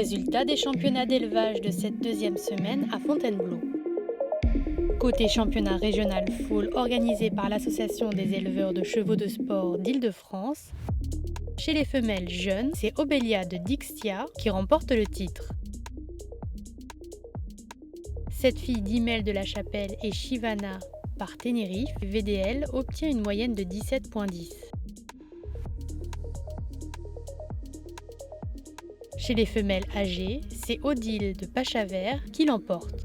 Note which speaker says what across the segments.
Speaker 1: Résultat des championnats d'élevage de cette deuxième semaine à Fontainebleau. Côté championnat régional full organisé par l'Association des éleveurs de chevaux de sport d'Île-de-France, chez les femelles jeunes, c'est Obélia de Dixia qui remporte le titre. Cette fille d'Imel de la Chapelle et Shivana par Tenerife, VDL obtient une moyenne de 17,10. Chez les femelles âgées, c'est Odile de Pachavert qui l'emporte.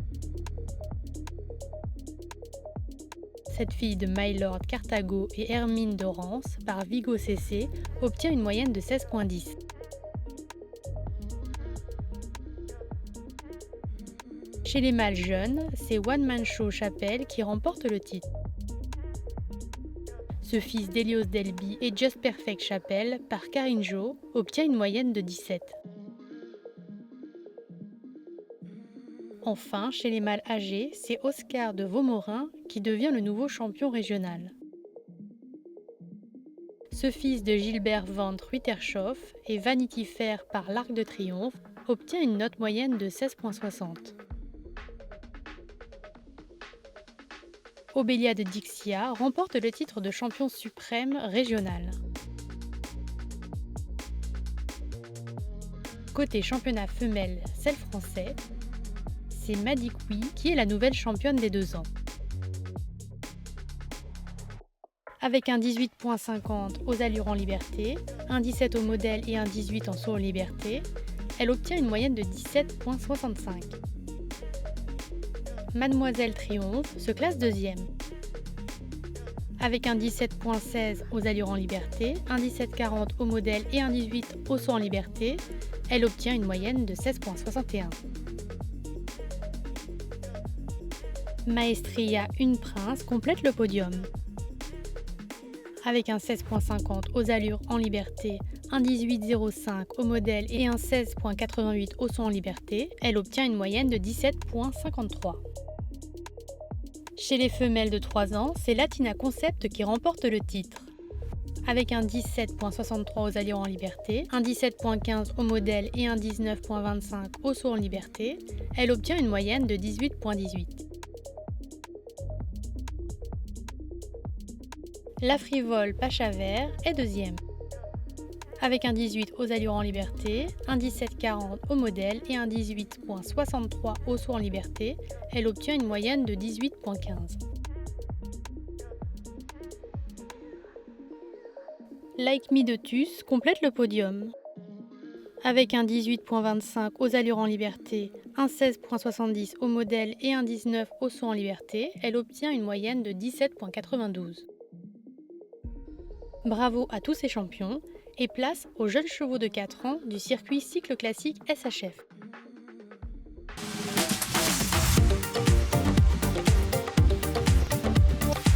Speaker 1: Cette fille de Mylord Carthago et Hermine d'Orance par Vigo CC obtient une moyenne de 16,10. Chez les mâles jeunes, c'est One Man Show Chapelle qui remporte le titre. Ce fils d'Elios Delby et Just Perfect Chapelle par Karine Jo obtient une moyenne de 17. Enfin, chez les mâles âgés, c'est Oscar de Vaumorin qui devient le nouveau champion régional. Ce fils de Gilbert van Ruitershoff et Vanity Fair par l'Arc de Triomphe obtient une note moyenne de 16,60. Obélia de Dixia remporte le titre de champion suprême régional. Côté championnat femelle selle français, c'est Madikoui qui est la nouvelle championne des 2 ans. Avec un 18,50 aux allures en liberté, un 17 au modèle et un 18 en saut en liberté, elle obtient une moyenne de 17,65. Mademoiselle Triomphe se classe deuxième. Avec un 17,16 aux allures en liberté, un 17,40 au modèle et un 18 au saut en liberté, elle obtient une moyenne de 16,61. Maestria Une Prince complète le podium. Avec un 16,50 aux allures en liberté, un 18,05 au modèle et un 16,88 au saut en liberté, elle obtient une moyenne de 17,53. Chez les femelles de 3 ans, c'est Latina Concept qui remporte le titre. Avec un 17,63 aux allures en liberté, un 17,15 au modèle et un 19,25 au saut en liberté, elle obtient une moyenne de 18,18. La frivole Pachavert est deuxième. Avec un 18 aux allures en liberté, un 17,40 au modèle et un 18,63 au saut en liberté, elle obtient une moyenne de 18,15. Like Me de Tus complète le podium. Avec un 18,25 aux allures en liberté, un 16,70 au modèle et un 19 au saut en liberté, elle obtient une moyenne de 17,92. Bravo à tous ces champions et place aux jeunes chevaux de 4 ans du circuit cycle classique SHF.